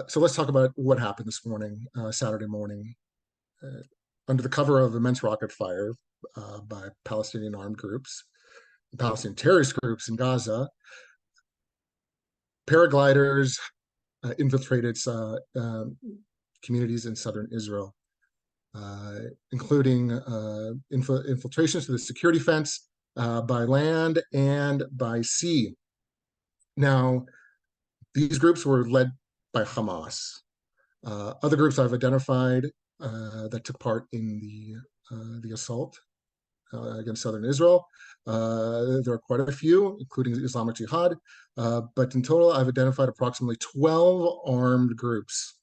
So let's talk about what happened this morning, Saturday morning, under the cover of immense rocket fire by Palestinian armed groups, Palestinian terrorist groups in Gaza. Paragliders infiltrated communities in southern Israel, including infiltrations to the security fence by land and by sea. Now, these groups were led by Hamas. Other groups I've identified that took part in the assault against southern Israel. There are quite a few, including Islamic Jihad, but in total, I've identified approximately 12 armed groups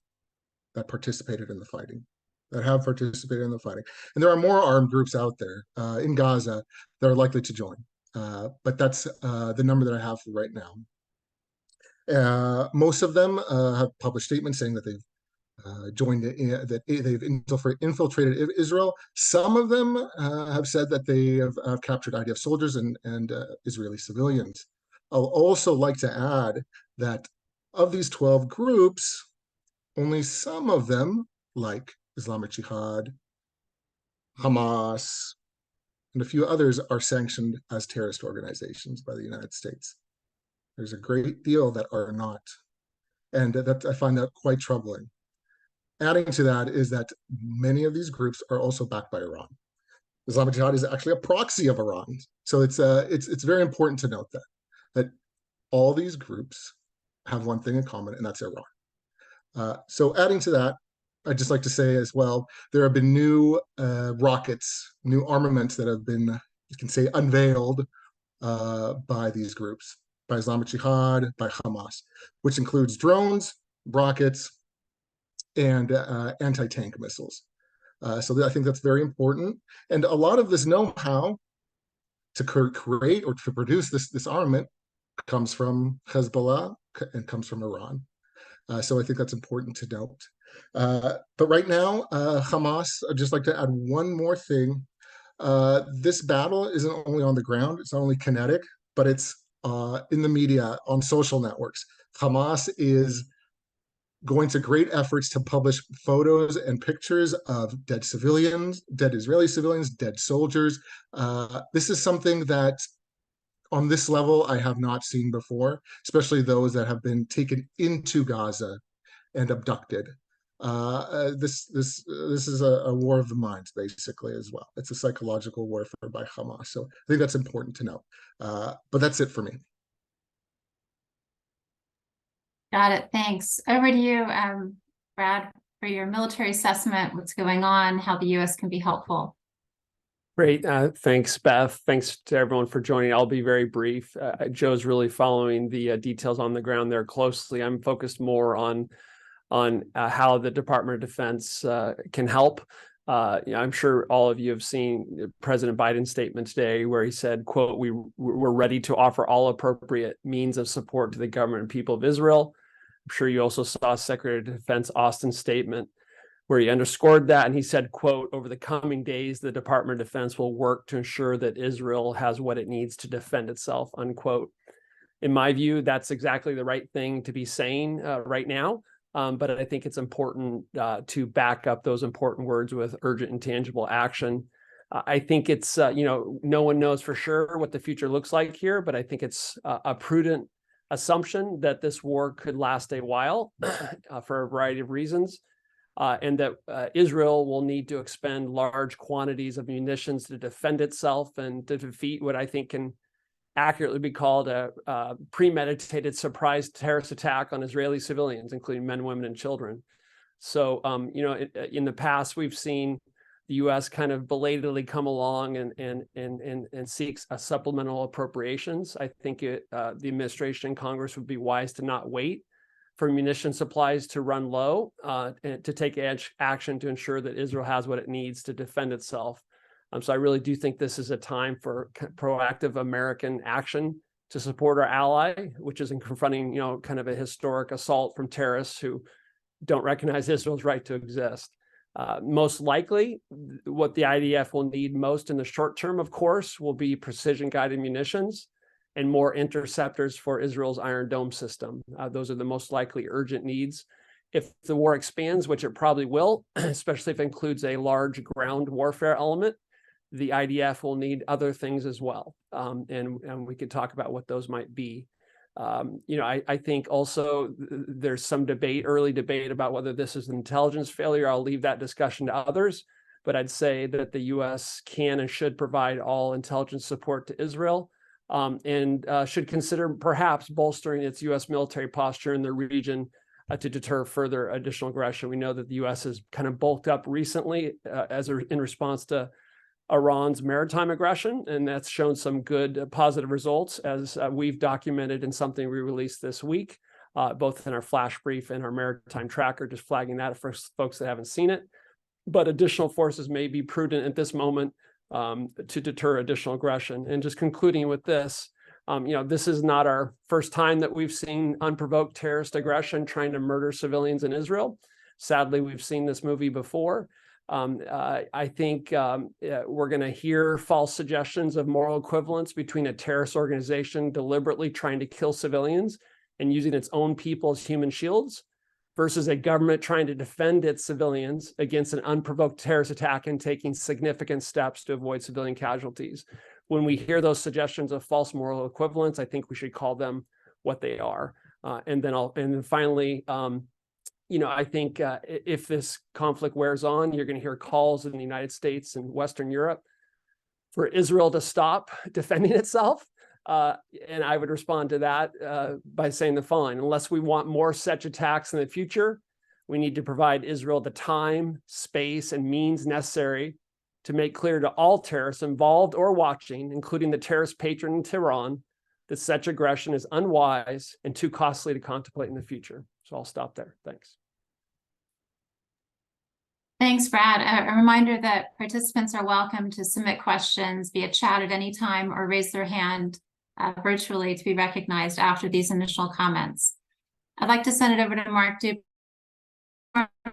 that participated in the fighting, that have participated in the fighting. And there are more armed groups out there in Gaza that are likely to join, but that's the number that I have for right now. Most of them have published statements saying that they've that they've infiltrated Israel. Some of them have said that they have captured IDF soldiers and Israeli civilians. I'll also like to add that of these 12 groups, only some of them, like Islamic Jihad, Hamas, and a few others, are sanctioned as terrorist organizations by the United States. There's a great deal that are not, and that I find that quite troubling. Adding to that is that many of these groups are also backed by Iran. Islamic Jihad is actually a proxy of Iran, so it's very important to note that all these groups have one thing in common, and that's Iran. So adding to that, I'd just like to say as well, there have been new rockets, new armaments that have been, you can say, unveiled by these groups, by Islamic Jihad, by Hamas, which includes drones, rockets, and anti-tank missiles. So I think that's very important. And a lot of this know-how to create or to produce this armament comes from Hezbollah and comes from Iran. So I think that's important to note. But right now, Hamas, I'd just like to add one more thing. This battle isn't only on the ground, it's not only kinetic, but it's in the media, on social networks. Hamas is going to great efforts to publish photos and pictures of dead civilians, dead Israeli civilians, dead soldiers. This is something that on this level I have not seen before, especially those that have been taken into Gaza and abducted. This is a war of the minds, basically, as well. It's a psychological warfare by Hamas. So I think that's important to know. But that's it for me. Got it. Thanks. Over to you, Brad, for your military assessment, what's going on, how the U.S. can be helpful. Great. Thanks, Beth. Thanks to everyone for joining. I'll be very brief. Joe's really following the details on the ground there closely. I'm focused more on how the Department of Defense can help. I'm sure all of you have seen President Biden's statement today where he said, quote, we're ready to offer all appropriate means of support to the government and people of Israel. I'm sure you also saw Secretary of Defense Austin's statement where he underscored that. And he said, quote, over the coming days, the Department of Defense will work to ensure that Israel has what it needs to defend itself, unquote. In my view, that's exactly the right thing to be saying right now. But I think it's important to back up those important words with urgent and tangible action. I think it's, no one knows for sure what the future looks like here, but I think it's a prudent assumption that this war could last a while for a variety of reasons, and that Israel will need to expend large quantities of munitions to defend itself and to defeat what I think can accurately be called a premeditated surprise terrorist attack on Israeli civilians, including men, women, and children. So, in the past, we've seen the U.S. kind of belatedly come along and seeks a supplemental appropriations. I think the administration and Congress would be wise to not wait for munition supplies to run low and to take action to ensure that Israel has what it needs to defend itself. So I really do think this is a time for proactive American action to support our ally, which is in confronting, kind of a historic assault from terrorists who don't recognize Israel's right to exist. Most likely, what the IDF will need most in the short term, of course, will be precision-guided munitions and more interceptors for Israel's Iron Dome system. Those are the most likely urgent needs. If the war expands, which it probably will, especially if it includes a large ground warfare element, the IDF will need other things as well. And we could talk about what those might be. I think also there's some early debate about whether this is an intelligence failure. I'll leave that discussion to others, but I'd say that the U.S. can and should provide all intelligence support to Israel, and should consider perhaps bolstering its U.S. military posture in the region to deter further additional aggression. We know that the U.S. has kind of bulked up recently in response to Iran's maritime aggression, and that's shown some good positive results, as we've documented in something we released this week, both in our flash brief and our maritime tracker, just flagging that for folks that haven't seen it. But additional forces may be prudent at this moment to deter additional aggression. And just concluding with this, this is not our first time that we've seen unprovoked terrorist aggression trying to murder civilians in Israel. Sadly, we've seen this movie before. I think we're going to hear false suggestions of moral equivalence between a terrorist organization deliberately trying to kill civilians and using its own people as human shields versus a government trying to defend its civilians against an unprovoked terrorist attack and taking significant steps to avoid civilian casualties. When we hear those suggestions of false moral equivalence, I think we should call them what they are. And then finally, I think if this conflict wears on, you're going to hear calls in the United States and Western Europe for Israel to stop defending itself. And I would respond to that by saying the following: unless we want more such attacks in the future, we need to provide Israel the time, space, and means necessary to make clear to all terrorists involved or watching, including the terrorist patron in Tehran, that such aggression is unwise and too costly to contemplate in the future. So I'll stop there. Thanks. Thanks, Brad. A reminder that participants are welcome to submit questions via chat at any time or raise their hand virtually to be recognized after these initial comments. I'd like to send it over to Mark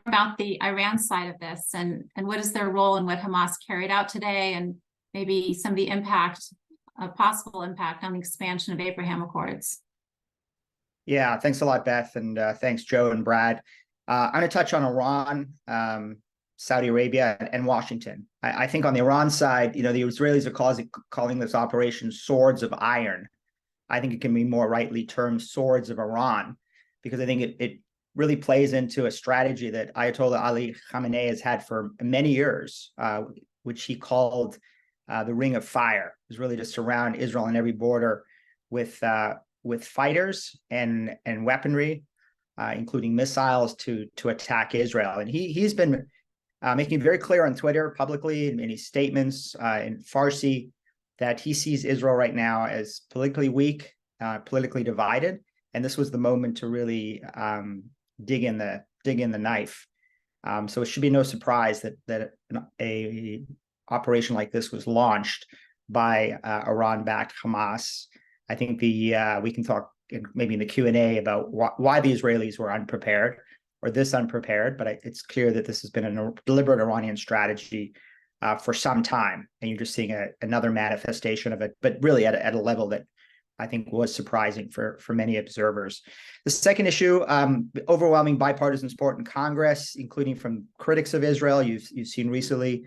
about the Iran side of this and what is their role in what Hamas carried out today, and maybe some of the possible impact on the expansion of Abraham Accords. Yeah, thanks a lot, Beth, and thanks, Joe and Brad. I'm going to touch on Iran, Saudi Arabia, and Washington. I think on the Iran side, the Israelis are calling this operation Swords of Iron. I think it can be more rightly termed Swords of Iran, because I think it really plays into a strategy that Ayatollah Ali Khamenei has had for many years, which he called the Ring of Fire. It was really to surround Israel on every border with fighters and weaponry, including missiles to attack Israel. And he's been making it very clear on Twitter publicly in his statements in Farsi that he sees Israel right now as politically weak, politically divided, and this was the moment to really dig in the knife. So it should be no surprise that a operation like this was launched by Iran-backed Hamas. I think we can talk maybe in the Q&A about why the Israelis were unprepared or this unprepared, but it's clear that this has been a deliberate Iranian strategy for some time, and you're just seeing another manifestation of it, but really at a level that I think was surprising for many observers. The second issue, overwhelming bipartisan support in Congress, including from critics of Israel. You've seen recently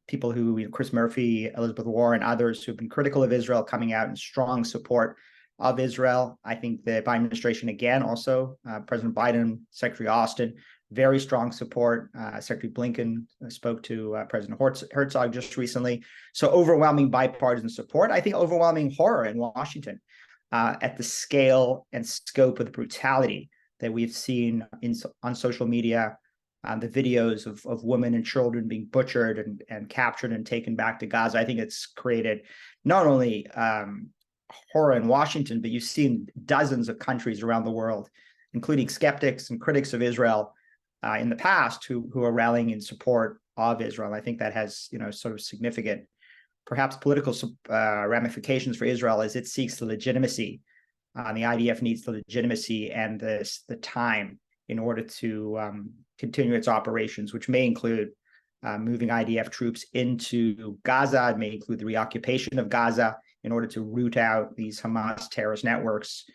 people who, Chris Murphy, Elizabeth Warren, others who've been critical of Israel coming out in strong support of Israel. I think the Biden administration, again, also President Biden, Secretary Austin, very strong support. Secretary Blinken spoke to President Herzog just recently. So overwhelming bipartisan support. I think overwhelming horror in Washington at the scale and scope of the brutality that we've seen on social media, the videos of women and children being butchered and captured and taken back to Gaza. I think it's created not only horror in Washington, but you've seen dozens of countries around the world, including skeptics and critics of Israel in the past who are rallying in support of Israel. I think that has, sort of significant, perhaps political ramifications for Israel as it seeks the legitimacy. The IDF needs the legitimacy and the time in order to continue its operations, which may include moving IDF troops into Gaza. It may include the reoccupation of Gaza in order to root out these Hamas terrorist networks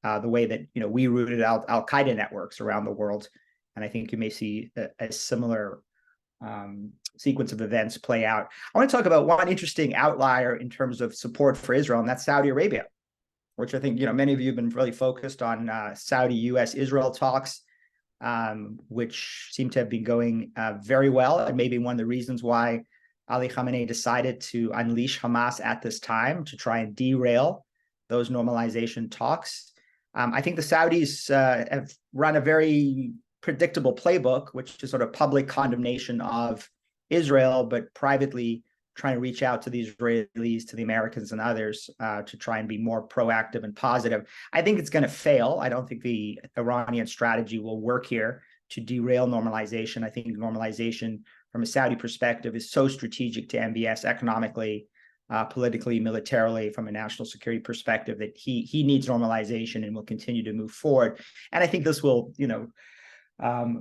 the way that we rooted Al Qaeda networks around the world. And I think you may see a similar sequence of events play out. I want to talk about one interesting outlier in terms of support for Israel, and that's Saudi Arabia, which I think many of you have been really focused on Saudi, U.S., Israel talks, which seem to have been going very well, and maybe one of the reasons why Ali Khamenei decided to unleash Hamas at this time to try and derail those normalization talks. I think the Saudis have run a very predictable playbook, which is sort of public condemnation of Israel, but privately trying to reach out to the Israelis, to the Americans and others to try and be more proactive and positive. I think it's going to fail. I don't think the Iranian strategy will work here to derail normalization. I think normalization from a Saudi perspective is so strategic to MBS economically, politically, militarily, from a national security perspective, that he needs normalization and will continue to move forward. And I think this will,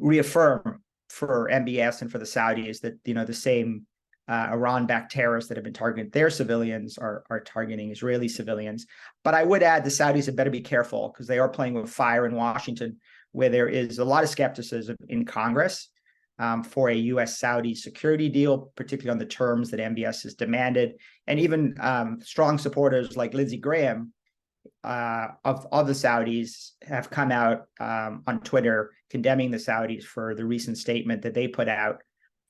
reaffirm for MBS and for the Saudis that, the same Iran-backed terrorists that have been targeting their civilians are targeting Israeli civilians. But I would add the Saudis had better be careful, because they are playing with fire in Washington, where there is a lot of skepticism in Congress for a U.S.-Saudi security deal, particularly on the terms that MBS has demanded. And even strong supporters like Lindsey Graham of the Saudis have come out on Twitter condemning the Saudis for the recent statement that they put out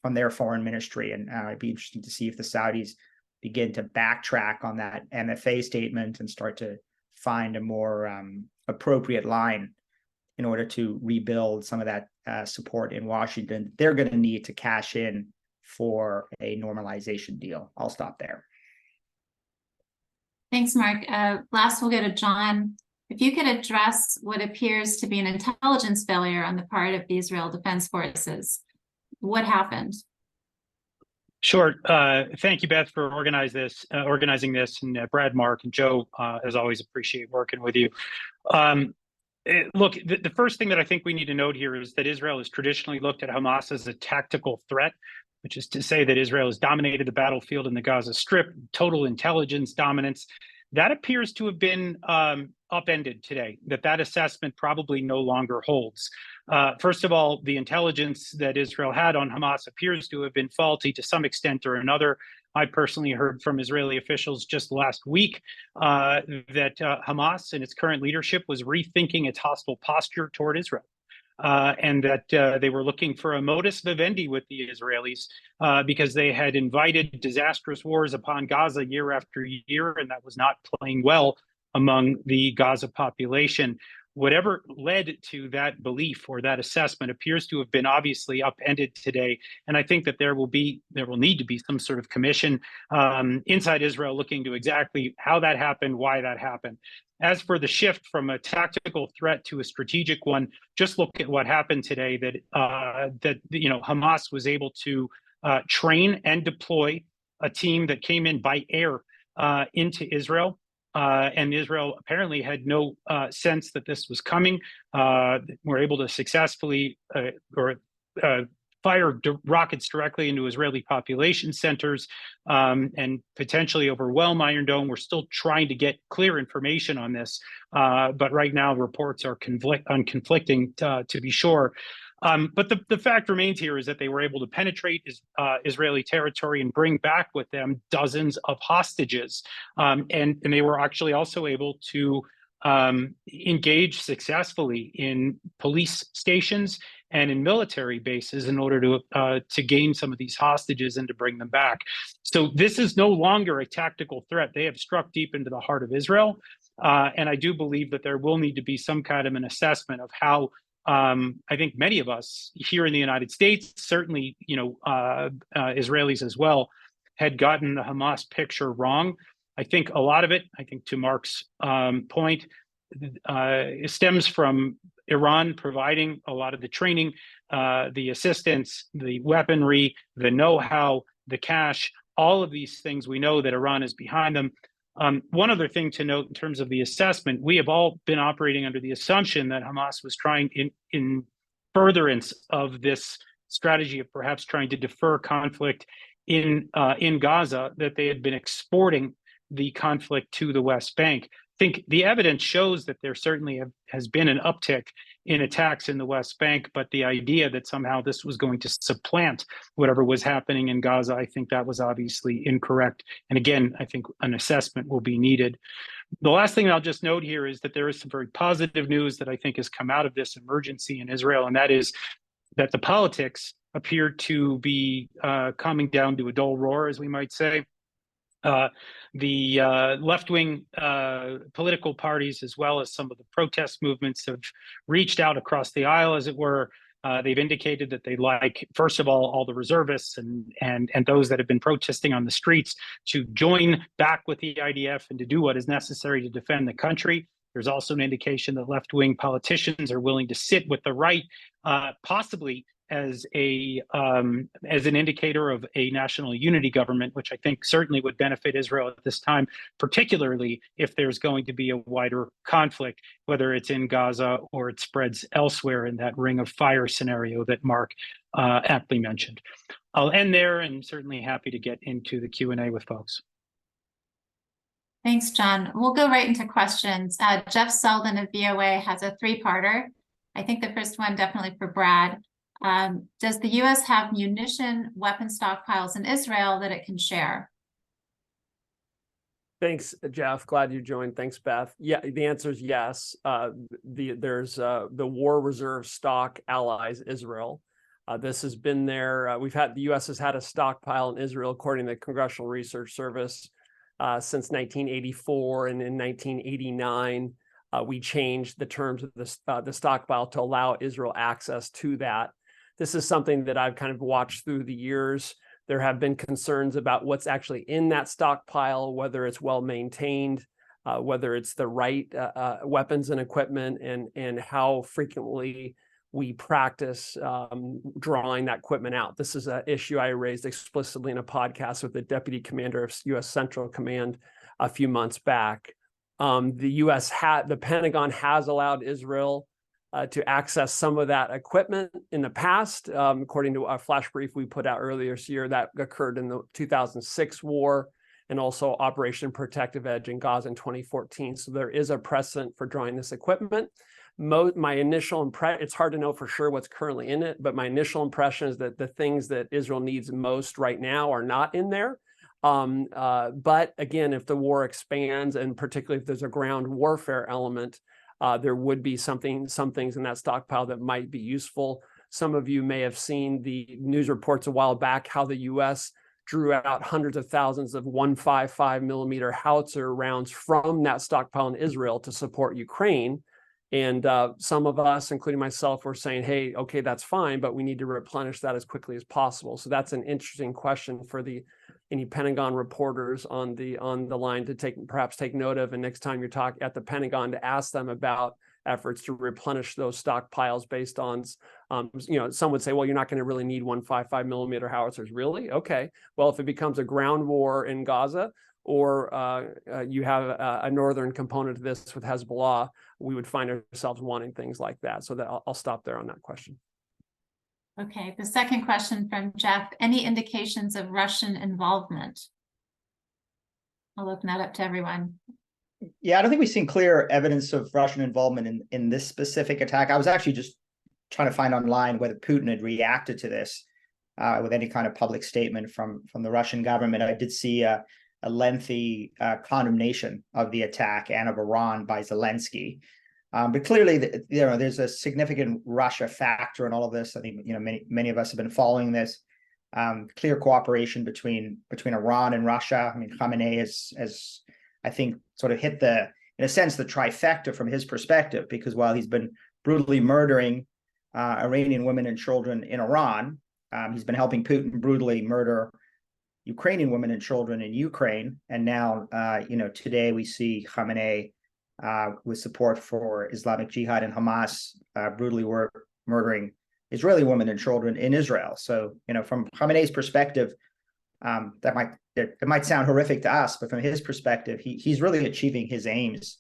from their foreign ministry. And it'd be interesting to see if the Saudis begin to backtrack on that MFA statement and start to find a more appropriate line in order to rebuild some of that support in Washington. They're going to need to cash in for a normalization deal. I'll stop there. Thanks, Mark. Last, we'll go to John. If you could address what appears to be an intelligence failure on the part of the Israel Defense Forces. What happened? Sure. Thank you, Beth, for organizing this, and Brad, Mark, and Joe, as always, appreciate working with you. Look, the first thing that I think we need to note here is that Israel has traditionally looked at Hamas as a tactical threat, which is to say that Israel has dominated the battlefield in the Gaza Strip, total intelligence dominance. That appears to have been upended today, that assessment probably no longer holds. First of all, the intelligence that Israel had on Hamas appears to have been faulty to some extent or another. I personally heard from Israeli officials just last week that Hamas and its current leadership was rethinking its hostile posture toward Israel. And that they were looking for a modus vivendi with the Israelis because they had invited disastrous wars upon Gaza year after year, and that was not playing well among the Gaza population. Whatever led to that belief or that assessment appears to have been obviously upended today. And I think that there will need to be some sort of commission inside Israel looking to exactly how that happened, why that happened. As for the shift from a tactical threat to a strategic one, just look at what happened today. That Hamas was able to train and deploy a team that came in by air into Israel. And Israel apparently had no sense that this was coming. Were able to successfully fire rockets directly into Israeli population centers and potentially overwhelm Iron Dome. We're still trying to get clear information on this, but right now reports are conflicting to be sure. But the fact remains here is that they were able to penetrate Israeli territory and bring back with them dozens of hostages. And they were actually also able to engage successfully in police stations and in military bases in order to gain some of these hostages and to bring them back. So this is no longer a tactical threat. They have struck deep into the heart of Israel. And I do believe that there will need to be some kind of an assessment of how I think many of us here in the United States, certainly, Israelis as well, had gotten the Hamas picture wrong. I think a lot of it, to Mark's point, stems from Iran providing a lot of the training, the assistance, the weaponry, the know-how, the cash, all of these things. We know that Iran is behind them. One other thing to note in terms of the assessment, we have all been operating under the assumption that Hamas was trying in furtherance of this strategy of perhaps trying to defer conflict in Gaza, that they had been exporting the conflict to the West Bank. think the evidence shows that there certainly has been an uptick in attacks in the West Bank, but the idea that somehow this was going to supplant whatever was happening in Gaza, I think that was obviously incorrect. And again, I think an assessment will be needed. The last thing I'll just note here is that there is some very positive news that I think has come out of this emergency in Israel, and that is that the politics appear to be calming down to a dull roar, as we might say. The left-wing political parties, as well as some of the protest movements, have reached out across the aisle, as it were. They've indicated that they like, first of all the reservists and those that have been protesting on the streets to join back with the IDF and to do what is necessary to defend the country. There's also an indication that left-wing politicians are willing to sit with the right, possibly as an indicator of a national unity government, which I think certainly would benefit Israel at this time, particularly if there's going to be a wider conflict, whether it's in Gaza or it spreads elsewhere in that ring of fire scenario that Mark aptly mentioned. I'll end there and certainly happy to get into the Q&A with folks. Thanks, John. We'll go right into questions. Jeff Selden of VOA has a three-parter. I think the first one definitely for Brad. Does the U.S. have munition, weapon stockpiles in Israel that it can share? Thanks, Jeff. Glad you joined. Thanks, Beth. Yeah, the answer is yes. There's the war reserve stock allies Israel. This has been there. The U.S. has had a stockpile in Israel, according to the Congressional Research Service, since 1984, and in 1989, we changed the terms of the stockpile to allow Israel access to that. This is something that I've kind of watched through the years. There have been concerns about what's actually in that stockpile, whether it's well maintained, whether it's the right weapons and equipment, and how frequently we practice drawing that equipment out. This is an issue I raised explicitly in a podcast with the Deputy Commander of U.S. Central Command a few months back. The Pentagon has allowed Israel to access some of that equipment in the past. According to a flash brief we put out earlier this year, that occurred in the 2006 war, and also Operation Protective Edge in Gaza in 2014. So there is a precedent for drawing this equipment. My initial impression, it's hard to know for sure what's currently in it, but my initial impression is that the things that Israel needs most right now are not in there. But again, if the war expands, and particularly if there's a ground warfare element, there would be some things in that stockpile that might be useful. Some of you may have seen the news reports a while back how the U.S. drew out hundreds of thousands of 155 millimeter howitzer rounds from that stockpile in Israel to support Ukraine. And some of us, including myself, were saying, hey, okay, that's fine, but we need to replenish that as quickly as possible. So that's an interesting question for any Pentagon reporters on the line to perhaps take note of, and next time you're talking at the Pentagon, to ask them about efforts to replenish those stockpiles based on, some would say, well, you're not going to really need 155 millimeter howitzers. Really? Okay. Well, if it becomes a ground war in Gaza, or you have a northern component of this with Hezbollah, we would find ourselves wanting things like that. So that I'll stop there on that question. Okay, the second question from Jeff, any indications of Russian involvement? I'll open that up to everyone. Yeah, I don't think we've seen clear evidence of Russian involvement in this specific attack. I was actually just trying to find online whether Putin had reacted to this with any kind of public statement from the Russian government. I did see a lengthy condemnation of the attack and of Iran by Zelensky. But clearly, there's a significant Russia factor in all of this. I think many of us have been following this. Clear cooperation between Iran and Russia. I mean, Khamenei has I think sort of hit in a sense the trifecta from his perspective, because while he's been brutally murdering Iranian women and children in Iran, he's been helping Putin brutally murder Ukrainian women and children in Ukraine. And now, today we see Khamenei with support for Islamic Jihad and Hamas brutally murdering Israeli women and children in Israel. So, from Khamenei's perspective, it might sound horrific to us, but from his perspective, he's really achieving his aims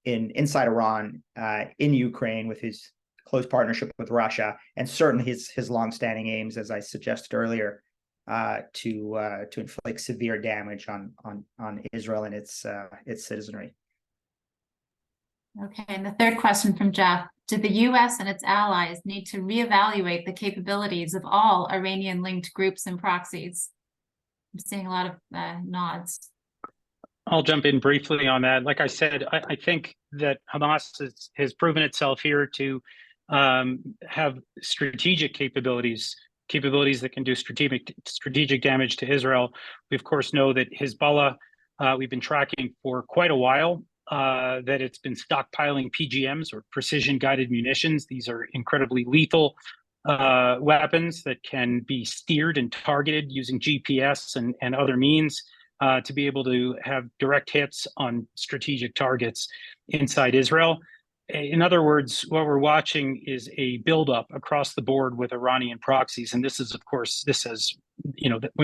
inside Iran, in Ukraine, with his close partnership with Russia, and certainly his longstanding aims, as I suggested earlier, to inflict severe damage on Israel and its citizenry. Okay, and the third question from Jeff: did the U.S. and its allies need to reevaluate the capabilities of all Iranian-linked groups and proxies? I'm seeing a lot of nods. I'll jump in briefly on that. Like I said, I think that Hamas has proven itself here to have strategic capabilities that can do strategic damage to Israel. We, of course, know that Hezbollah, we've been tracking for quite a while, that it's been stockpiling PGMs, or precision-guided munitions. These are incredibly lethal weapons that can be steered and targeted using GPS and other means to be able to have direct hits on strategic targets inside Israel. In other words, what we're watching is a buildup across the board with Iranian proxies. And this is, of course,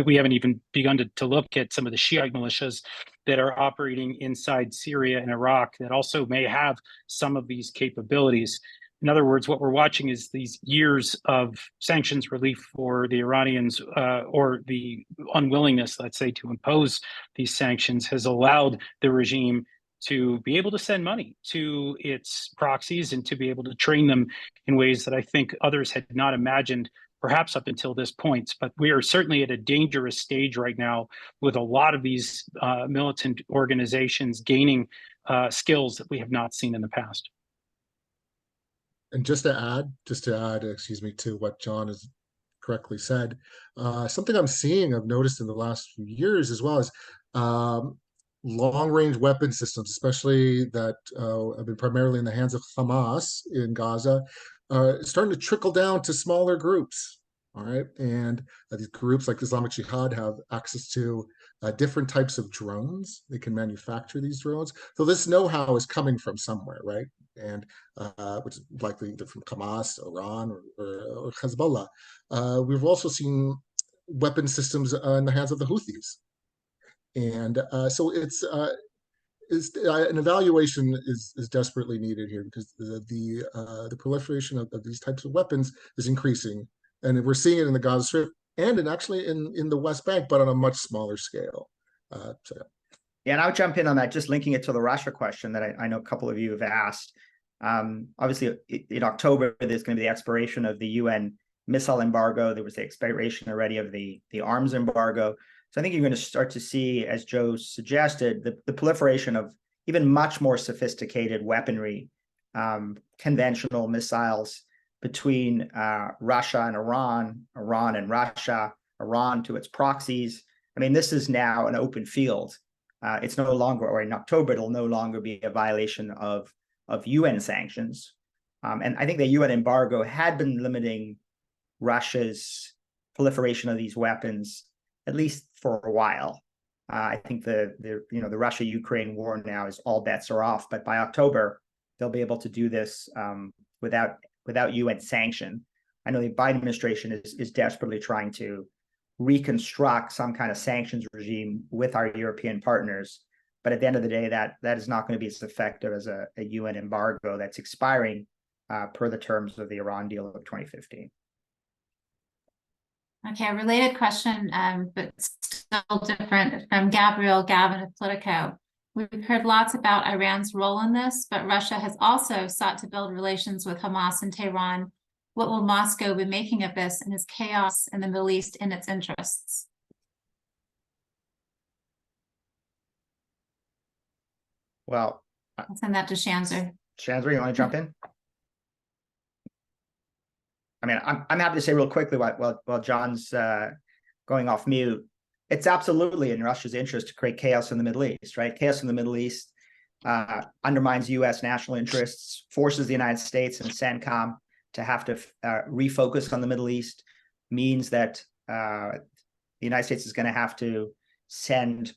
we haven't even begun to look at some of the Shiite militias that are operating inside Syria and Iraq that also may have some of these capabilities. In other words, what we're watching is these years of sanctions relief for the Iranians, or the unwillingness, let's say, to impose these sanctions has allowed the regime to be able to send money to its proxies and to be able to train them in ways that I think others had not imagined, perhaps up until this point. But we are certainly at a dangerous stage right now with a lot of these militant organizations gaining skills that we have not seen in the past. And just to add, excuse me, to what John has correctly said, something I've noticed in the last few years as well is long-range weapon systems, especially that have been primarily in the hands of Hamas in Gaza, starting to trickle down to smaller groups. All right, and these groups like Islamic Jihad have access to different types of drones. They can manufacture these drones. So this know-how is coming from somewhere, right? And which is likely either from Hamas, Iran, or Hezbollah. We've also seen weapon systems in the hands of the Houthis. And so it's an evaluation is desperately needed here, because the proliferation of these types of weapons is increasing, and we're seeing it in the Gaza Strip and actually in the West Bank, but on a much smaller scale. Yeah, and I'll jump in on that, just linking it to the Russia question that I know a couple of you have asked. Obviously, in October, there's going to be the expiration of the UN missile embargo. There was the expiration already of the arms embargo. So I think you're going to start to see, as Joe suggested, the proliferation of even much more sophisticated weaponry, conventional missiles between Russia and Iran, Iran and Russia, Iran to its proxies. I mean, this is now an open field. It's no longer, or in October, it'll no longer be a violation of UN sanctions. And I think the UN embargo had been limiting Russia's proliferation of these weapons, at least for a while. I think the Russia-Ukraine war now is all bets are off, but by October, they'll be able to do this without UN sanction. I know the Biden administration is desperately trying to reconstruct some kind of sanctions regime with our European partners. But at the end of the day, that is not going to be as effective as a UN embargo that's expiring per the terms of the Iran deal of 2015. Okay, a related question, but still different, from Gabriel Gavin of Politico. We've heard lots about Iran's role in this, but Russia has also sought to build relations with Hamas and Tehran. What will Moscow be making of this, and is chaos in the Middle East in its interests? Well, I'll send that to Schanzer. Schanzer, you want to jump in? I mean, I'm happy to say real quickly while John's going off mute, it's absolutely in Russia's interest to create chaos in the Middle East, right? Chaos in the Middle East undermines U.S. national interests, forces the United States and CENTCOM to have to refocus on the Middle East, means that the United States is going to have to send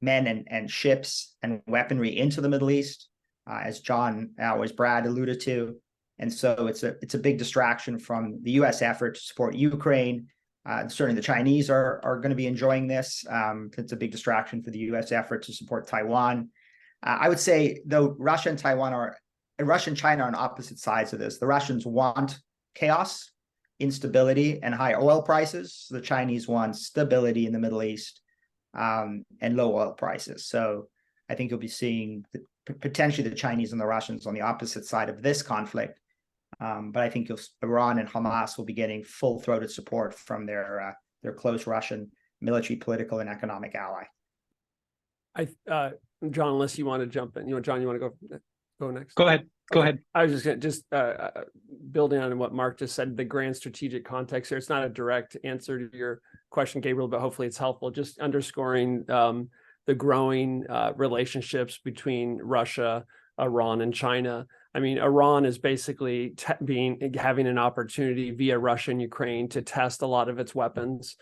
men and ships and weaponry into the Middle East, as Brad alluded to. And so it's a big distraction from the U.S. effort to support Ukraine. Certainly the Chinese are going to be enjoying this. It's a big distraction for the U.S. effort to support Taiwan. I would say, though, Russia and China are on opposite sides of this. The Russians want chaos. instability and high oil prices. The Chinese want stability in the Middle East and low oil prices. So I think you'll be seeing potentially the Chinese and the Russians on the opposite side of this conflict. But I think Iran and Hamas will be getting full-throated support from their close Russian military, political, and economic ally. John, unless you want to jump in, John, you want to go next? Go ahead. Go ahead. I was just building on what Mark just said, the grand strategic context here. It's not a direct answer to your question, Gabriel, but hopefully it's helpful. Just underscoring the growing relationships between Russia, Iran, and China. I mean, Iran is basically having an opportunity via Russia and Ukraine to test a lot of its weapons,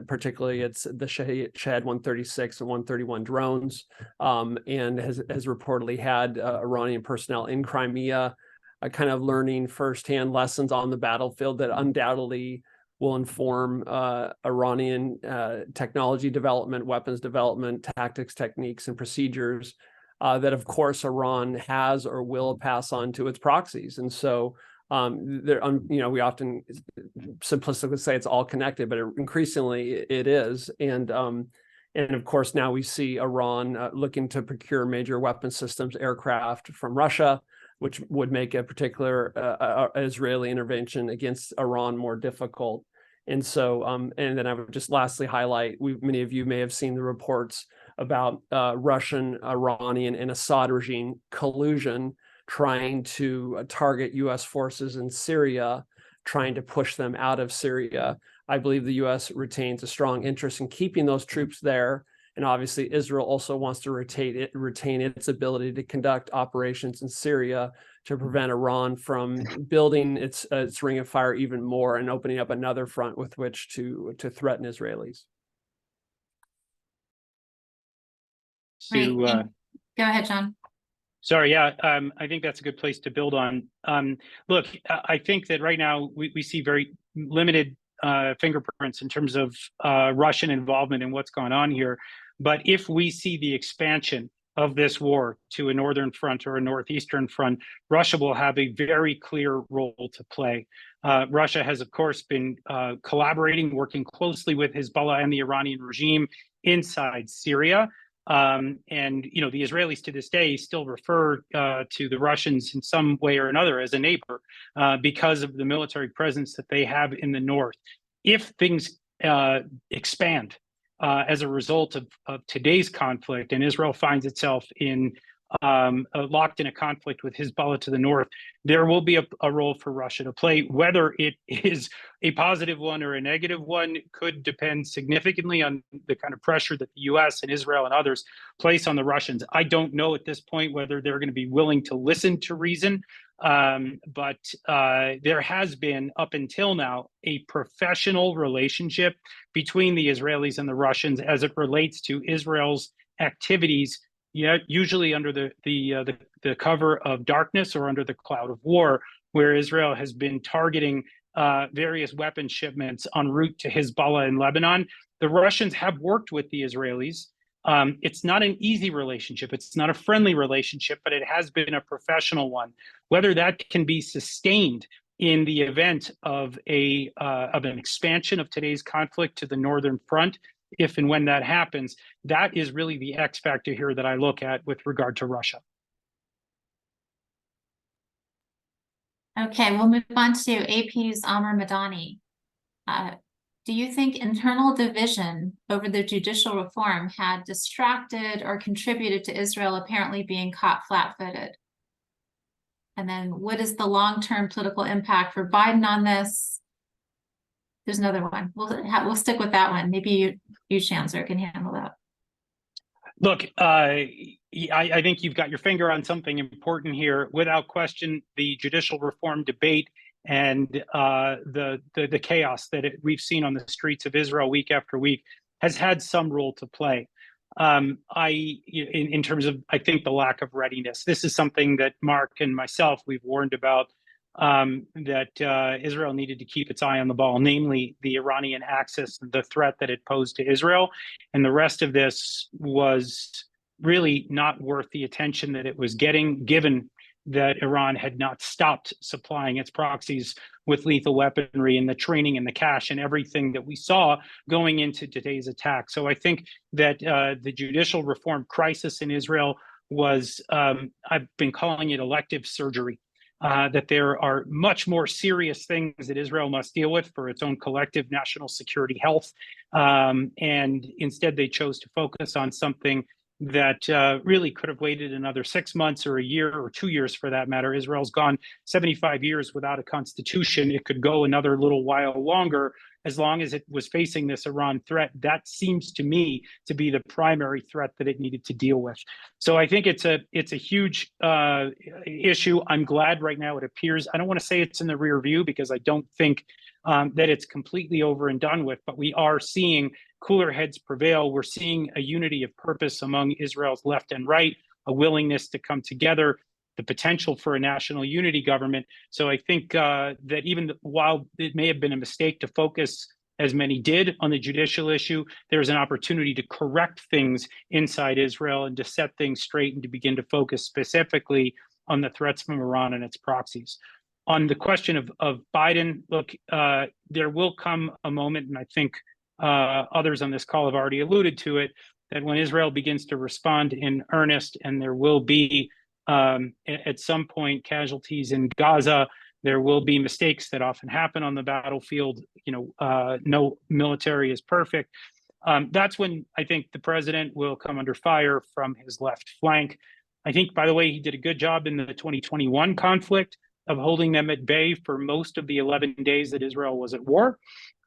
particularly it's the Shahed 136 and 131 drones, and has reportedly had Iranian personnel in Crimea, kind of learning firsthand lessons on the battlefield that undoubtedly will inform Iranian technology development, weapons development, tactics, techniques, and procedures that, of course, Iran has or will pass on to its proxies. And so, we often simplistically say it's all connected, but increasingly it is. And of course, now we see Iran looking to procure major weapon systems, aircraft from Russia, which would make a particular Israeli intervention against Iran more difficult. And so, and then I would just lastly highlight, many of you may have seen the reports about Russian, Iranian, and Assad regime collusion trying to target U.S. forces in Syria, trying to push them out of Syria. I believe the U.S. retains a strong interest in keeping those troops there. And obviously, Israel also wants to retain its ability to conduct operations in Syria to prevent Iran from building its ring of fire even more and opening up another front with which to threaten Israelis. Great. Go ahead, John. Sorry, yeah, I think that's a good place to build on. Look, I think that right now we see very limited fingerprints in terms of Russian involvement in what's gone on here. But if we see the expansion of this war to a northern front or a northeastern front, Russia will have a very clear role to play. Russia has, of course, been collaborating, working closely with Hezbollah and the Iranian regime inside Syria. And, the Israelis to this day still refer to the Russians in some way or another as a neighbor because of the military presence that they have in the north. If things expand as a result of today's conflict and Israel finds itself locked in a conflict with Hezbollah to the north, there will be a role for Russia to play. Whether it is a positive one or a negative one could depend significantly on the kind of pressure that the U.S. and Israel and others place on the Russians. I don't know at this point whether they're going to be willing to listen to reason, but there has been, up until now, a professional relationship between the Israelis and the Russians as it relates to Israel's activities, usually under the cover of darkness or under the cloud of war, where Israel has been targeting various weapon shipments en route to Hezbollah in Lebanon. The Russians have worked with the Israelis. It's not an easy relationship. It's not a friendly relationship, but it has been a professional one. Whether that can be sustained in the event of an expansion of today's conflict to the northern front, if and when that happens, that is really the X factor here that I look at with regard to Russia. Okay, we'll move on to AP's Amar Madani. Do you think internal division over the judicial reform had distracted or contributed to Israel apparently being caught flat-footed? And then what is the long-term political impact for Biden on this? There's another one. We'll stick with that one. Maybe you Schanzer, can handle that. Look, I think you've got your finger on something important here. Without question, the judicial reform debate and the chaos that we've seen on the streets of Israel week after week has had some role to play. In terms of, I think, the lack of readiness. This is something that Mark and myself, we've warned about, that Israel needed to keep its eye on the ball, namely the Iranian axis, the threat that it posed to Israel. And the rest of this was really not worth the attention that it was getting, given that Iran had not stopped supplying its proxies with lethal weaponry and the training and the cash and everything that we saw going into today's attack. So I think that the judicial reform crisis in Israel was, I've been calling it elective surgery. That there are much more serious things that Israel must deal with for its own collective national security health. And instead, they chose to focus on something that really could have waited another 6 months or a year or 2 years for that matter. Israel's gone 75 years without a constitution. It could go another little while longer as long as it was facing this Iran threat. That seems to me to be the primary threat that it needed to deal with. So I think it's a huge issue. I'm glad right now it appears, I don't want to say it's in the rear view because I don't think that it's completely over and done with, but we are seeing cooler heads prevail. We're seeing a unity of purpose among Israel's left and right, a willingness to come together, the potential for a national unity government. So I think that even while it may have been a mistake to focus, as many did, on the judicial issue, there's an opportunity to correct things inside Israel and to set things straight and to begin to focus specifically on the threats from Iran and its proxies. On the question of Biden, look, there will come a moment, and I think others on this call have already alluded to it, that when Israel begins to respond in earnest, and there will be at some point casualties in Gaza, there will be mistakes that often happen on the battlefield. No military is perfect. That's when I think the president will come under fire from his left flank. I think, by the way, he did a good job in the 2021 conflict of holding them at bay for most of the 11 days that Israel was at war.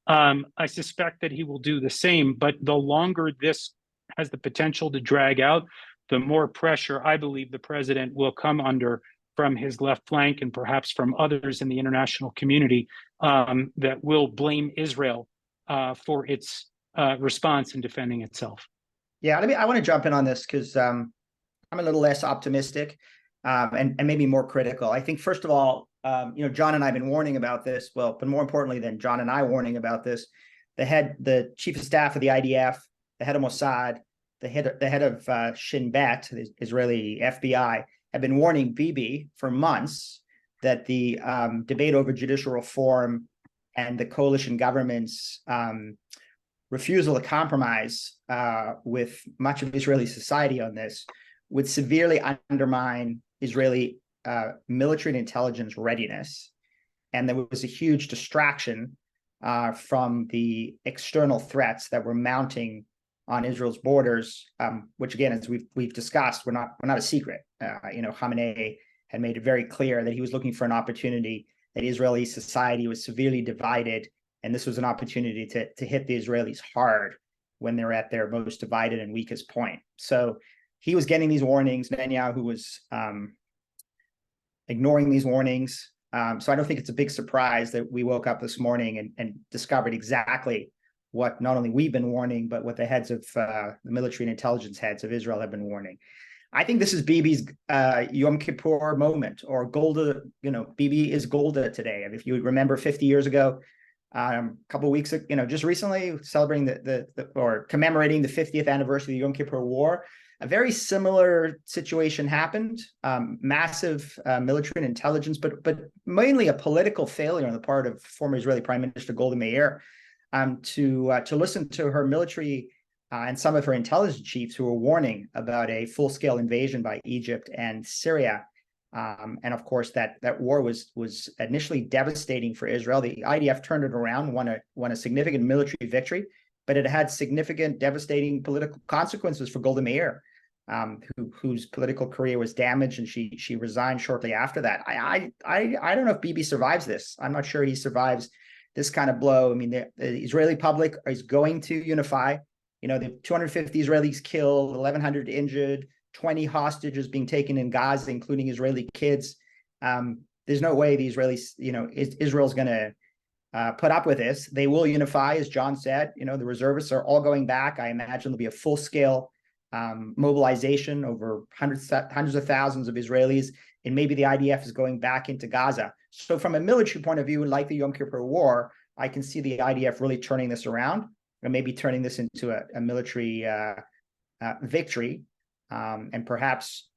I suspect that he will do the same, but the longer this has the potential to drag out, the more pressure I believe the president will come under from his left flank and perhaps from others in the international community that will blame Israel for its response in defending itself. Yeah, I want to jump in on this because I'm a little less optimistic and maybe more critical. I think, first of all, John and I have been warning about this. Well, but more importantly than John and I warning about this, the chief of staff of the IDF, the head of Mossad, the head of Shin Bet, the Israeli FBI, have been warning Bibi for months that the debate over judicial reform and the coalition government's refusal to compromise with much of Israeli society on this would severely undermine Israeli military and intelligence readiness. And there was a huge distraction from the external threats that were mounting on Israel's borders, which again, as we've discussed, were not a secret. Khamenei had made it very clear that he was looking for an opportunity, that Israeli society was severely divided, and this was an opportunity to hit the Israelis hard when they're at their most divided and weakest point. So he was getting these warnings. Netanyahu was ignoring these warnings. So I don't think it's a big surprise that we woke up this morning and discovered exactly what not only we've been warning, but what the heads of the military and intelligence heads of Israel have been warning. I think this is Bibi's Yom Kippur moment, or Golda. Bibi is Golda today. And if you remember 50 years ago, a couple of weeks ago, just recently celebrating or commemorating the 50th anniversary of the Yom Kippur War, a very similar situation happened. Massive military and intelligence, but mainly a political failure on the part of former Israeli Prime Minister Golda Meir to listen to her military and some of her intelligence chiefs who were warning about a full-scale invasion by Egypt and Syria. And of course, that war was initially devastating for Israel. The IDF turned it around, won a significant military victory, but it had significant, devastating political consequences for Golda Meir, whose political career was damaged, and she resigned shortly after that. I don't know if Bibi survives this. I'm not sure he survives this kind of blow. I mean, the Israeli public is going to unify. The 250 Israelis killed, 1,100 injured, 20 hostages being taken in Gaza, including Israeli kids. There's no way the Israelis, Israel's going to put up with this. They will unify, as John said. The reservists are all going back. I imagine there'll be a full-scale mobilization over hundreds of thousands of Israelis, and maybe the IDF is going back into Gaza. So from a military point of view, like the Yom Kippur War, I can see the IDF really turning this around, or maybe turning this into a military victory, and perhaps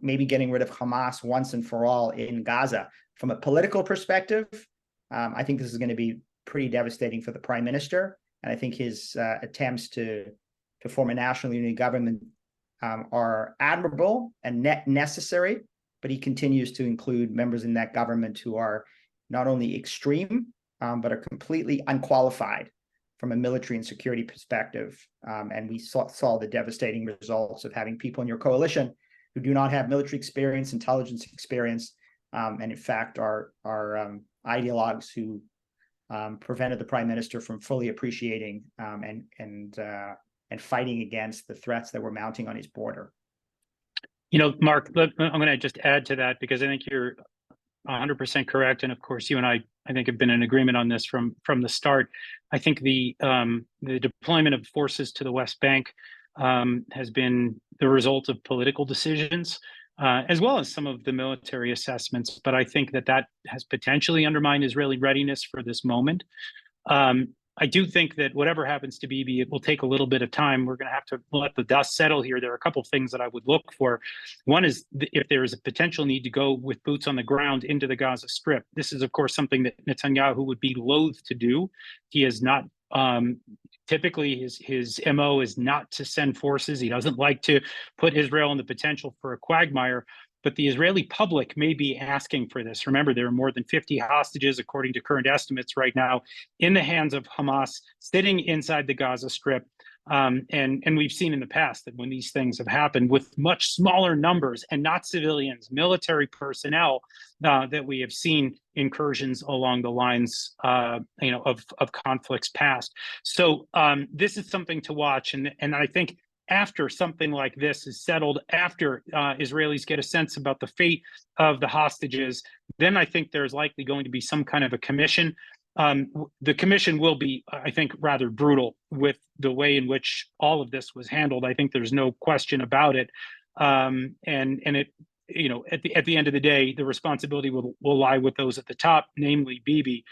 maybe getting rid of Hamas once and for all in Gaza. From a political perspective, I think this is going to be pretty devastating for the prime minister. And I think his attempts to form a national unity government are admirable and necessary, but he continues to include members in that government who are not only extreme, but are completely unqualified from a military and security perspective. And we saw the devastating results of having people in your coalition who do not have military experience, intelligence experience, and in fact are ideologues who prevented the prime minister from fully appreciating and fighting against the threats that were mounting on his border. Mark, I'm going to just add to that, because I think you're 100% correct. And of course, you and I think, have been in agreement on this from the start. I think the deployment of forces to the West Bank has been the result of political decisions, as well as some of the military assessments. But I think that has potentially undermined Israeli readiness for this moment. I do think that whatever happens to Bibi, it will take a little bit of time. We're going to have to let the dust settle here. There are a couple of things that I would look for. One is if there is a potential need to go with boots on the ground into the Gaza Strip. This is, of course, something that Netanyahu would be loath to do. He is not typically his MO is not to send forces. He doesn't like to put Israel in the potential for a quagmire. But the Israeli public may be asking for this. Remember, there are more than 50 hostages, according to current estimates right now, in the hands of Hamas, sitting inside the Gaza Strip. And we've seen in the past that when these things have happened with much smaller numbers and not civilians, military personnel, that we have seen incursions along the lines, of conflicts past. So this is something to watch. And I think after something like this is settled, after Israelis get a sense about the fate of the hostages, then I think there's likely going to be some kind of a commission. The commission will be, I think, rather brutal with the way in which all of this was handled. I think there's no question about it. And it, at the end of the day, the responsibility will lie with those at the top, namely Bibi.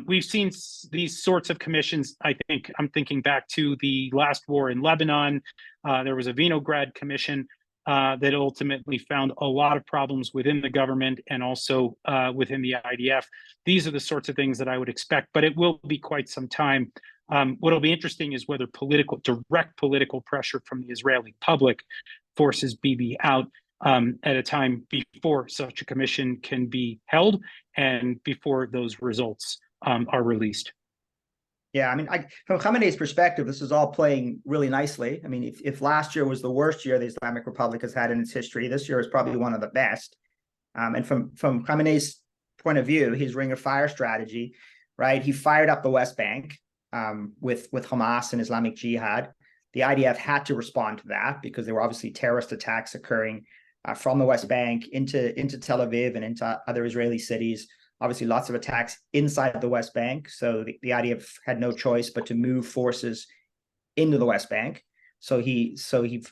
We've seen these sorts of commissions. I'm thinking back to the last war in Lebanon. There was a Vinograd commission that ultimately found a lot of problems within the government and also within the IDF. These are the sorts of things that I would expect, but it will be quite some time. What'll be interesting is whether direct political pressure from the Israeli public forces Bibi out at a time before such a commission can be held and before those results are released. Yeah, I mean, from Khamenei's perspective, this is all playing really nicely. I mean, if last year was the worst year the Islamic Republic has had in its history, this year is probably one of the best. And from Khamenei's point of view, his ring of fire strategy, right? He fired up the West Bank with Hamas and Islamic Jihad. The IDF had to respond to that because there were obviously terrorist attacks occurring from the West Bank into Tel Aviv and into other Israeli cities. Obviously, lots of attacks inside the West Bank. So the IDF had no choice but to move forces into the West Bank. So he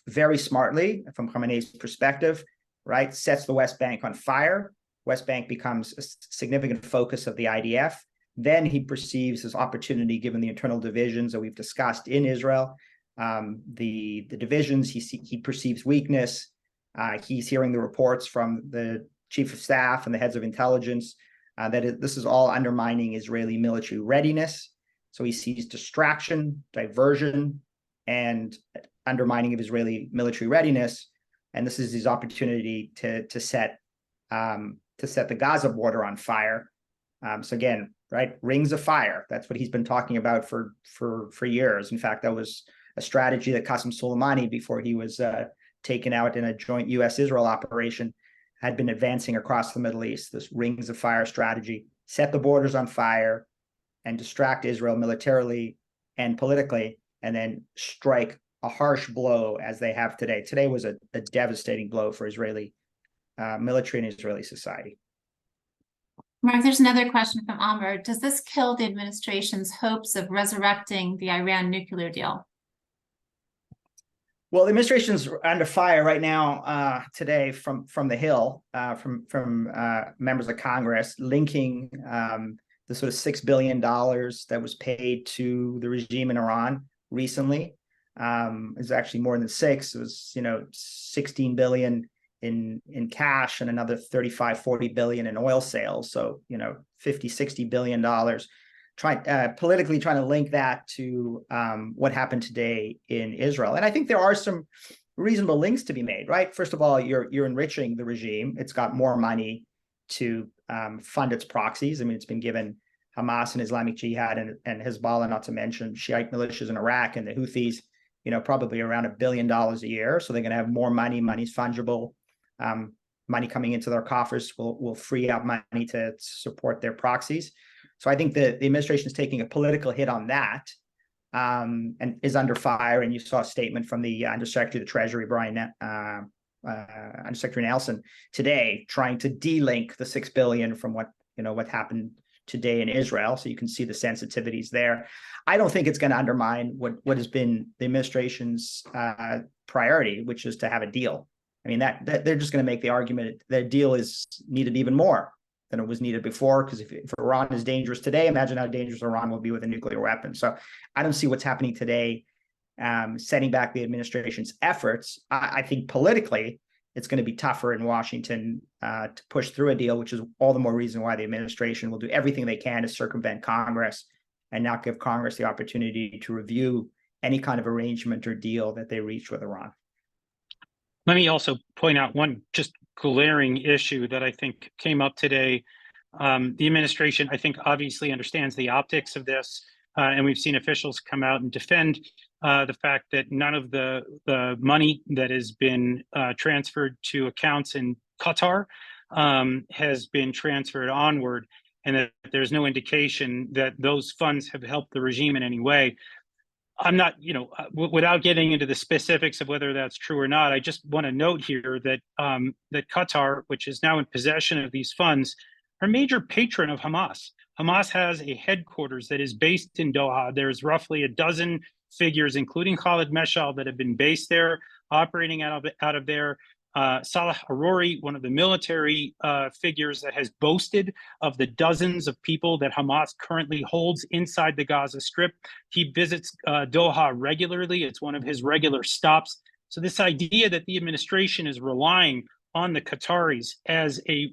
very smartly, from Khamenei's perspective, right, sets the West Bank on fire. West Bank becomes a significant focus of the IDF. Then he perceives his opportunity, given the internal divisions that we've discussed in Israel, the divisions, he perceives weakness. He's hearing the reports from the chief of staff and the heads of intelligence this is all undermining Israeli military readiness. So he sees distraction, diversion, and undermining of Israeli military readiness. And this is his opportunity to set the Gaza border on fire. So again, right, rings of fire. That's what he's been talking about for years. In fact, that was a strategy that Qasem Soleimani, before he was taken out in a joint U.S.-Israel operation, had been advancing across the Middle East. This rings of fire strategy: set the borders on fire and distract Israel militarily and politically, and then strike a harsh blow as they have today. Today was a devastating blow for Israeli military and Israeli society. Mark, there's another question from Amar. Does this kill the administration's hopes of resurrecting the Iran nuclear deal? Well, the administration's under fire right now today from the Hill, from members of Congress, linking the sort of $6 billion that was paid to the regime in Iran recently. It's actually more than six. It was, 16 billion in cash and another 35-40 billion in oil sales. So, 50-60 billion dollars. Politically trying to link that to what happened today in Israel. And I think there are some reasonable links to be made, right? First of all, you're enriching the regime. It's got more money to fund its proxies. I mean, it's been given Hamas and Islamic Jihad and Hezbollah, not to mention Shiite militias in Iraq and the Houthis, probably around $1 billion a year. So they're going to have more money. Money's fungible. Money coming into their coffers will free up money to support their proxies. So I think the administration is taking a political hit on that, and is under fire. And you saw a statement from the Undersecretary of the Treasury, Undersecretary Nelson, today, trying to de-link the $6 billion from what happened today in Israel. So you can see the sensitivities there. I don't think it's going to undermine what has been the administration's priority, which is to have a deal. I mean, that they're just going to make the argument that deal is needed even more than it was needed before, because if Iran is dangerous today, imagine how dangerous Iran will be with a nuclear weapon. So I don't see what's happening today setting back the administration's efforts. I think politically, it's going to be tougher in Washington to push through a deal, which is all the more reason why the administration will do everything they can to circumvent Congress and not give Congress the opportunity to review any kind of arrangement or deal that they reach with Iran. Let me also point out one just glaring issue that I think came up today. The administration, I think, obviously understands the optics of this, and we've seen officials come out and defend the fact that none of the money that has been transferred to accounts in Qatar has been transferred onward, and that there's no indication that those funds have helped the regime in any way. I'm not, without getting into the specifics of whether that's true or not, I just want to note here that that Qatar, which is now in possession of these funds, are a major patron of Hamas. Hamas has a headquarters that is based in Doha. There's roughly a dozen figures, including Khalid Meshal, that have been based there, operating out of there. Salah Arori, one of the military figures that has boasted of the dozens of people that Hamas currently holds inside the Gaza Strip. He visits Doha regularly. It's one of his regular stops. So this idea that the administration is relying on the Qataris as a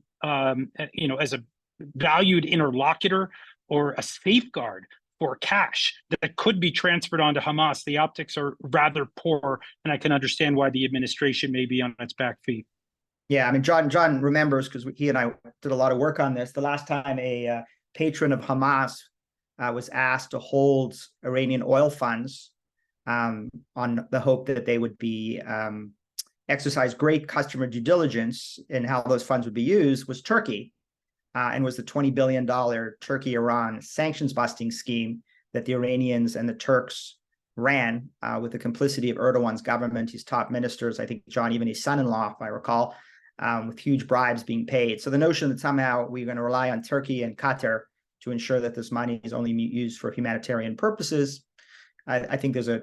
valued interlocutor or a safeguard for cash that could be transferred onto Hamas, the optics are rather poor, and I can understand why the administration may be on its back feet. Yeah, I mean, John remembers, because he and I did a lot of work on this, the last time a patron of Hamas was asked to hold Iranian oil funds on the hope that they would be exercise great customer due diligence in how those funds would be used, was Turkey. And was the $20 billion Turkey-Iran sanctions busting scheme that the Iranians and the Turks ran with the complicity of Erdogan's government, his top ministers, I think John, even his son-in-law, if I recall, with huge bribes being paid. So the notion that somehow we're going to rely on Turkey and Qatar to ensure that this money is only used for humanitarian purposes, I think there's a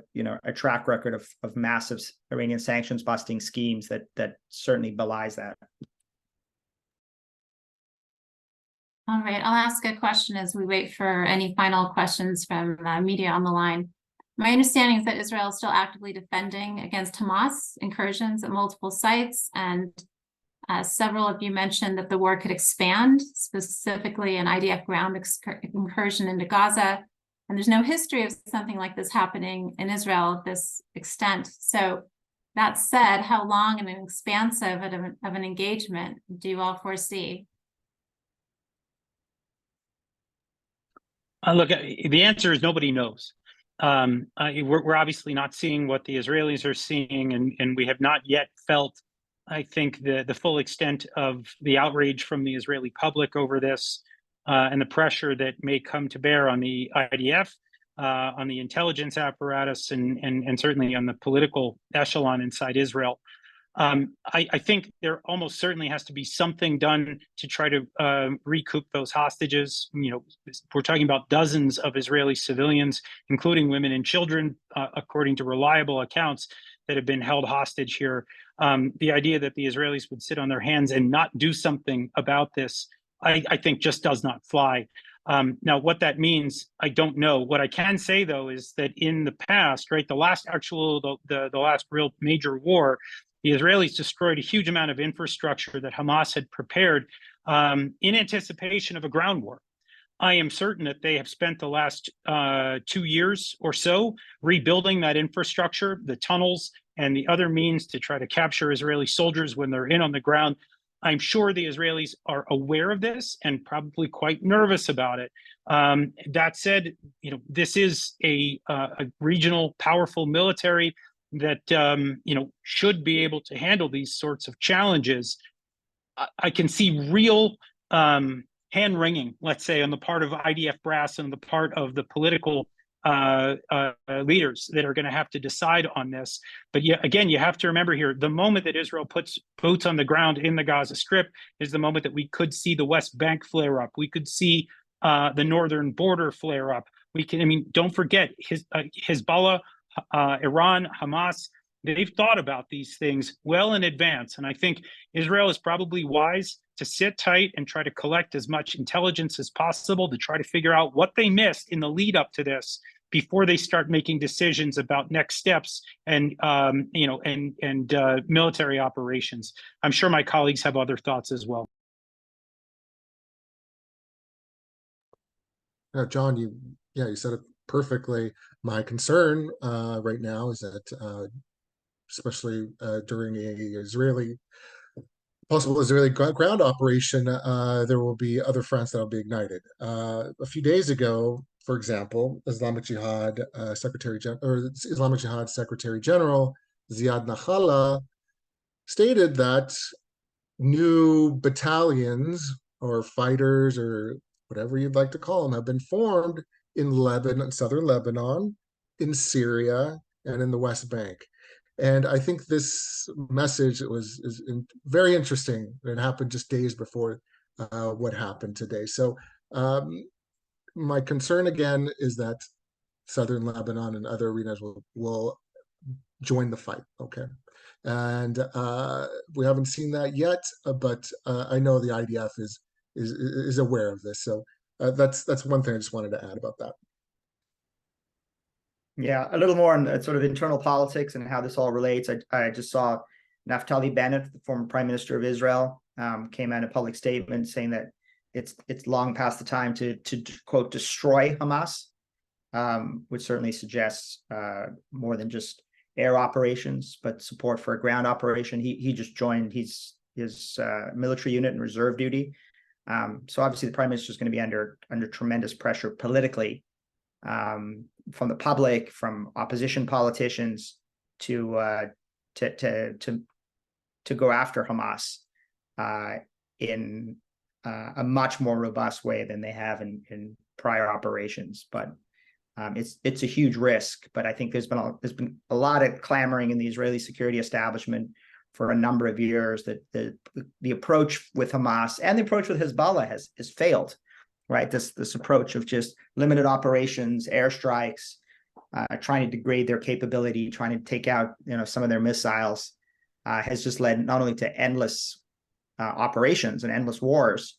track record of massive Iranian sanctions busting schemes that certainly belies that. All right, I'll ask a question as we wait for any final questions from media on the line. My understanding is that Israel is still actively defending against Hamas incursions at multiple sites, and several of you mentioned that the war could expand, specifically an IDF ground incursion into Gaza, and there's no history of something like this happening in Israel at this extent. So that said, how long and expansive of an engagement do you all foresee? Look, the answer is nobody knows. We're obviously not seeing what the Israelis are seeing, and we have not yet felt, I think, the full extent of the outrage from the Israeli public over this, and the pressure that may come to bear on the IDF, on the intelligence apparatus, and certainly on the political echelon inside Israel. I think there almost certainly has to be something done to try to recoup those hostages. We're talking about dozens of Israeli civilians, including women and children, according to reliable accounts, that have been held hostage here. The idea that the Israelis would sit on their hands and not do something about this, I think just does not fly. Now, what that means, I don't know. What I can say, though, is that in the past, right, the last real major war, the Israelis destroyed a huge amount of infrastructure that Hamas had prepared in anticipation of a ground war. I am certain that they have spent the last 2 years or so rebuilding that infrastructure, the tunnels and the other means to try to capture Israeli soldiers when they're in on the ground. I'm sure the Israelis are aware of this and probably quite nervous about it. That said, this is a regional, powerful military that should be able to handle these sorts of challenges. I can see real hand-wringing, let's say, on the part of IDF brass and on the part of the political leaders that are going to have to decide on this. But again, you have to remember here, the moment that Israel puts boots on the ground in the Gaza Strip is the moment that we could see the West Bank flare up. We could see the northern border flare up. Don't forget, Hezbollah, Iran, Hamas, they've thought about these things well in advance. And I think Israel is probably wise to sit tight and try to collect as much intelligence as possible to try to figure out what they missed in the lead up to this before they start making decisions about next steps and military operations. I'm sure my colleagues have other thoughts as well. John, you said it perfectly. My concern right now is that, especially during a possible Israeli ground operation, there will be other fronts that will be ignited. A few days ago, for example, Islamic Jihad Secretary General Ziad Nakhala stated that new battalions or fighters or whatever you'd like to call them have been formed in Lebanon, southern Lebanon, in Syria, and in the West Bank. And I think this message is very interesting. It happened just days before what happened today. So my concern again is that southern Lebanon and other arenas will join the fight. Okay, and we haven't seen that yet, but I know the IDF is aware of this. So that's one thing I just wanted to add about that. Yeah, a little more on the sort of internal politics and how this all relates. I just saw Naftali Bennett, the former Prime Minister of Israel, came out in a public statement saying that it's long past the time to quote destroy Hamas, which certainly suggests more than just air operations, but support for a ground operation. He just joined his military unit in reserve duty. So obviously the Prime Minister is going to be under tremendous pressure politically. From the public, from opposition politicians to go after Hamas in a much more robust way than they have in prior operations. But it's a huge risk. But I think there's been a lot of clamoring in the Israeli security establishment for a number of years that the approach with Hamas and the approach with Hezbollah has failed. Right, this approach of just limited operations, airstrikes, trying to degrade their capability, trying to take out some of their missiles, has just led not only to endless operations and endless wars,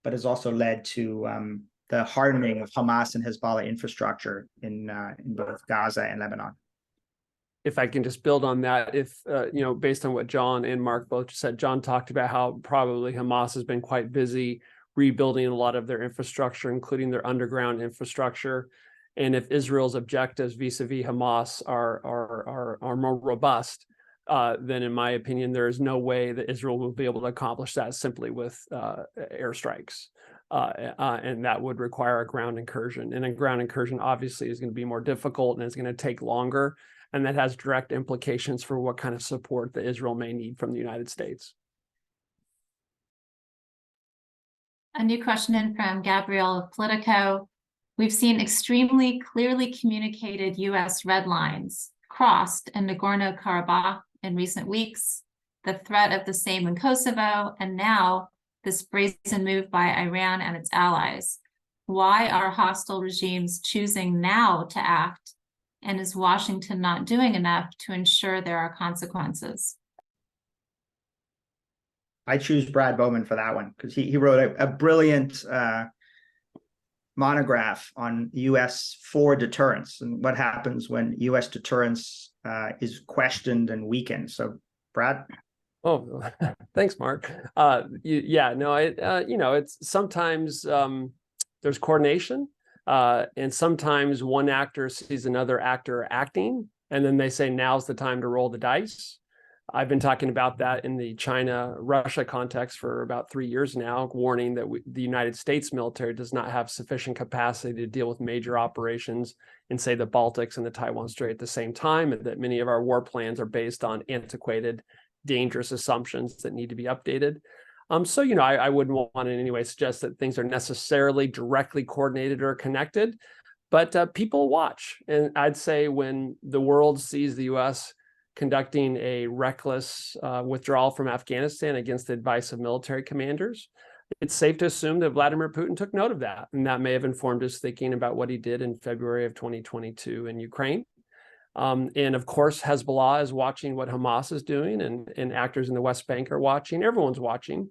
but has also led to the hardening of Hamas and Hezbollah infrastructure in both Gaza and Lebanon. If I can just build on that, based on what John and Mark both said, John talked about how probably Hamas has been quite busy rebuilding a lot of their infrastructure, including their underground infrastructure. And if Israel's objectives vis-a-vis Hamas are more robust, then in my opinion, there is no way that Israel will be able to accomplish that simply with airstrikes. And that would require a ground incursion. And a ground incursion obviously is going to be more difficult and it's going to take longer. And that has direct implications for what kind of support that Israel may need from the United States. A new question in from Gabrielle of Politico. We've seen extremely clearly communicated U.S. red lines crossed in Nagorno-Karabakh in recent weeks, the threat of the same in Kosovo, and now this brazen move by Iran and its allies. Why are hostile regimes choosing now to act, and is Washington not doing enough to ensure there are consequences? I choose Brad Bowman for that one because he wrote a brilliant monograph on U.S. for deterrence and what happens when U.S. deterrence is questioned and weakened. So Brad? Oh, thanks, Mark. Yeah, no, it's sometimes there's coordination, and sometimes one actor sees another actor acting, and then they say, now's the time to roll the dice. I've been talking about that in the China-Russia context for about 3 years now, warning that the United States military does not have sufficient capacity to deal with major operations in, say, the Baltics and the Taiwan Strait at the same time, and that many of our war plans are based on antiquated, dangerous assumptions that need to be updated. So, I wouldn't want in any way suggest that things are necessarily directly coordinated or connected, but people watch. And I'd say when the world sees the U.S. conducting a reckless withdrawal from Afghanistan against the advice of military commanders, it's safe to assume that Vladimir Putin took note of that. And that may have informed his thinking about what he did in February of 2022 in Ukraine. And of course, Hezbollah is watching what Hamas is doing, and actors in the West Bank are watching. Everyone's watching.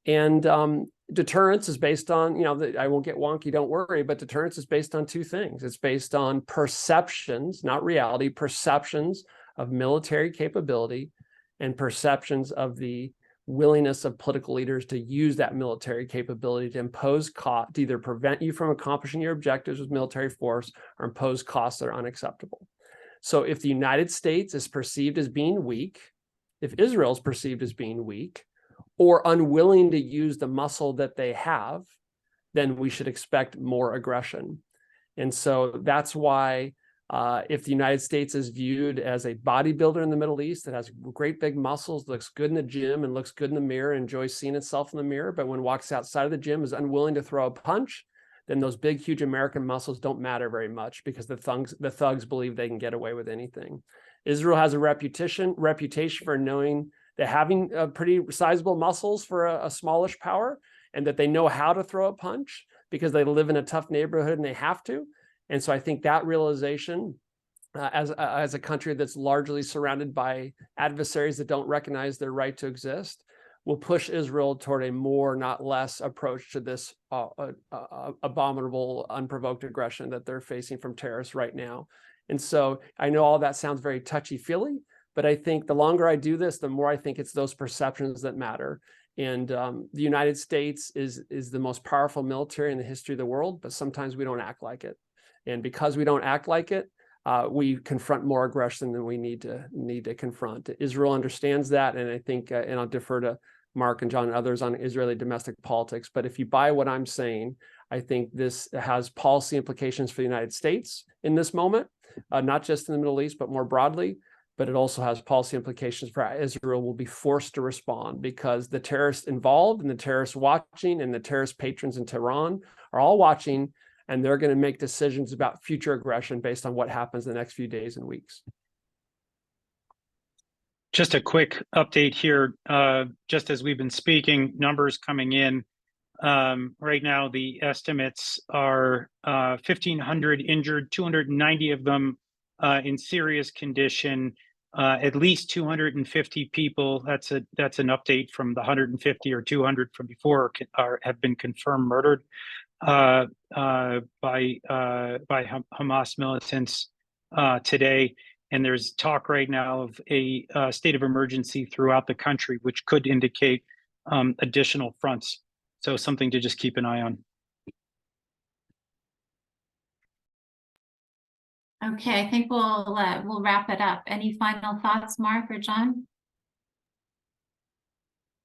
And deterrence is based on, I won't get wonky, don't worry, but deterrence is based on two things. It's based on perceptions, not reality, perceptions of military capability and perceptions of the willingness of political leaders to use that military capability to impose cost, to either prevent you from accomplishing your objectives with military force or impose costs that are unacceptable. So if the United States is perceived as being weak, if Israel is perceived as being weak or unwilling to use the muscle that they have, then we should expect more aggression. And so that's why if the United States is viewed as a bodybuilder in the Middle East that has great big muscles, looks good in the gym and looks good in the mirror, enjoys seeing itself in the mirror, but when walks outside of the gym is unwilling to throw a punch, then those big, huge American muscles don't matter very much because the thugs believe they can get away with anything. Israel has a reputation for knowing that having pretty sizable muscles for a smallish power, and that they know how to throw a punch because they live in a tough neighborhood and they have to. And so I think that realization, as a country that's largely surrounded by adversaries that don't recognize their right to exist, will push Israel toward a more, not less, approach to this abominable, unprovoked aggression that they're facing from terrorists right now. And so I know all that sounds very touchy-feely, but I think the longer I do this, the more I think it's those perceptions that matter. And the United States is the most powerful military in the history of the world, but sometimes we don't act like it. And because we don't act like it, we confront more aggression than we need to confront. Israel understands that, and I think, and I'll defer to Mark and John and others on Israeli domestic politics. But if you buy what I'm saying, I think this has policy implications for the United States in this moment, not just in the Middle East, but more broadly. But it also has policy implications for how Israel will be forced to respond, because the terrorists involved and the terrorists watching and the terrorist patrons in Tehran are all watching, and they're going to make decisions about future aggression based on what happens in the next few days and weeks. Just a quick update here. Just as we've been speaking, numbers coming in. Right now, the estimates are 1,500 injured, 290 of them in serious condition, at least 250 people. That's an update from the 150 or 200 from before have been confirmed murdered by Hamas militants today. And there's talk right now of a state of emergency throughout the country, which could indicate additional fronts. So something to just keep an eye on. Okay, I think we'll wrap it up. Any final thoughts, Mark or John?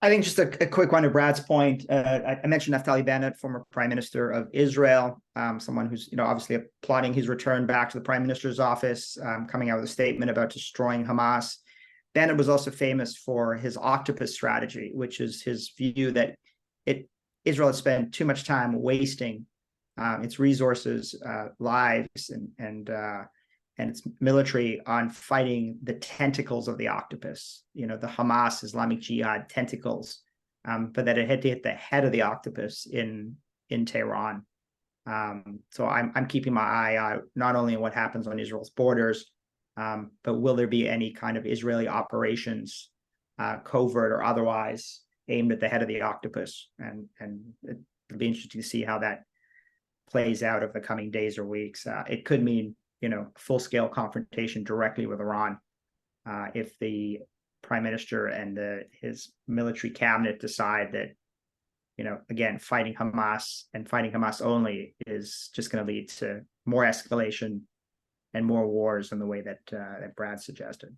I think just a quick one to Brad's point. I mentioned Naftali Bennett, former Prime Minister of Israel, someone who's obviously applauding his return back to the Prime Minister's office, coming out with a statement about destroying Hamas. Bennett was also famous for his octopus strategy, which is his view that Israel has spent too much time wasting its resources, lives, and its military on fighting the tentacles of the octopus, the Hamas Islamic Jihad tentacles, but that it had to hit the head of the octopus in Tehran. So I'm keeping my eye out not only on what happens on Israel's borders, but will there be any kind of Israeli operations, covert or otherwise, aimed at the head of the octopus? And it'll be interesting to see how that plays out over the coming days or weeks. It could mean full-scale confrontation directly with Iran if the prime minister and his military cabinet decide that, again, fighting Hamas and fighting Hamas only is just going to lead to more escalation and more wars in the way that Brad suggested.